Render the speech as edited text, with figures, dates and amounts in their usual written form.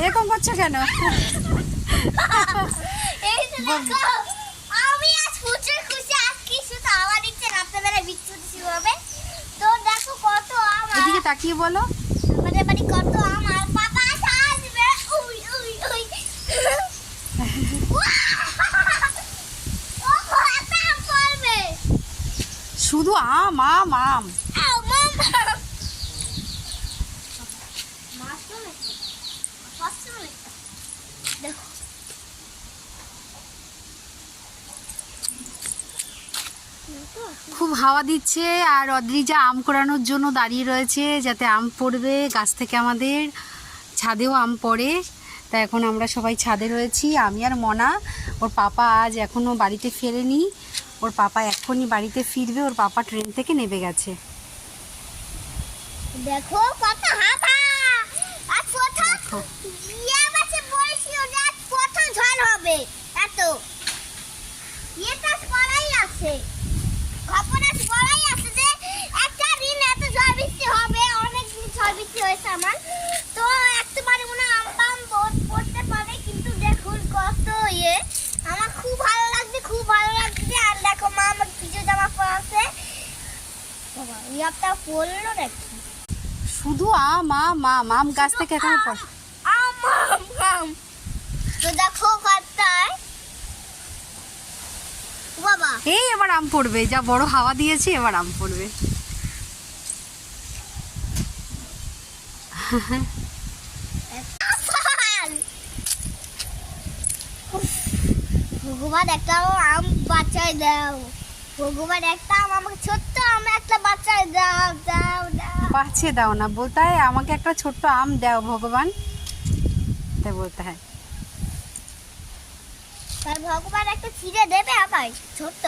এরকম করছো কেন? আমি আজ প্রচুর খুশি, আজ কি শুধু আমার ইচ্ছে রাত্রেবেলা বিচ্ছুতি শুরু হবে। তো দেখো কত আম, এদিকে তাকিয়ে বলো। আমাদের বাড়ি কত আম, আর পাপা আসবে। উই উই উই ও এত আম পড়বে, শুধু আম আম আম। দেখো খুব হাওয়া দিচ্ছে আর অদ্রিজা আম কোড়ানোর জন্য দাঁড়িয়ে রয়েছে যাতে আম পড়বে গাছ থেকে। আমাদের ছাদেও আম পড়ে, তা এখন আমরা সবাই ছাদে রয়েছি। আমি আর মনা। ওর পাপা আজ এখনও বাড়িতে ফেরেনি, ওর পাপা এখনই বাড়িতে ফিরবে। ওর পাপা ট্রেন থেকে নেমে গেছে। দেখো কত হাওয়া, আর কোথাও দেখো। ইয়ে বাসে বলছিও যে আজ প্রথম ঝড় হবে। এত এটা বলাই আছে, খবর আছে বলাই আছে যে একটা দিন এত ঝড় বৃষ্টি হবে। অনেক দিন ঝড় বৃষ্টি হয়েছে আমার, তো একবারে মনে হয় আম পাম পড়তে পারে। কিন্তু দেখুন কত ইয়ে, আমার খুব ভালো লাগছে, খুব ভালো লাগছে। আর দেখো মা আমার কিছু জামা পরা আছে, বাবা ইয়াটা পড়লো নাকি? শুধু আম আম আম আম গাছ থেকে এখনো পড়ে। আম আম আম। তো দেখো কতটায় বাবা, এই এবার আম পড়বে, যা বড় হাওয়া দিয়েছে এবার আম পড়বে। ভগবান একটা আম বাঁচাই দাও, ভগবান একটা আম আমাকে, ছোট্ট আম একটা বাঁচাই দাও, দাও দাও। বাঁচিয়ে দাও না বলতে হয়, আমাকে একটা ছোট্ট আম দাও ভগবান, তাই বলতে হয়। তাই ভগবান একটা ছিঁড়ে দেবে আমায় ছোট্ট।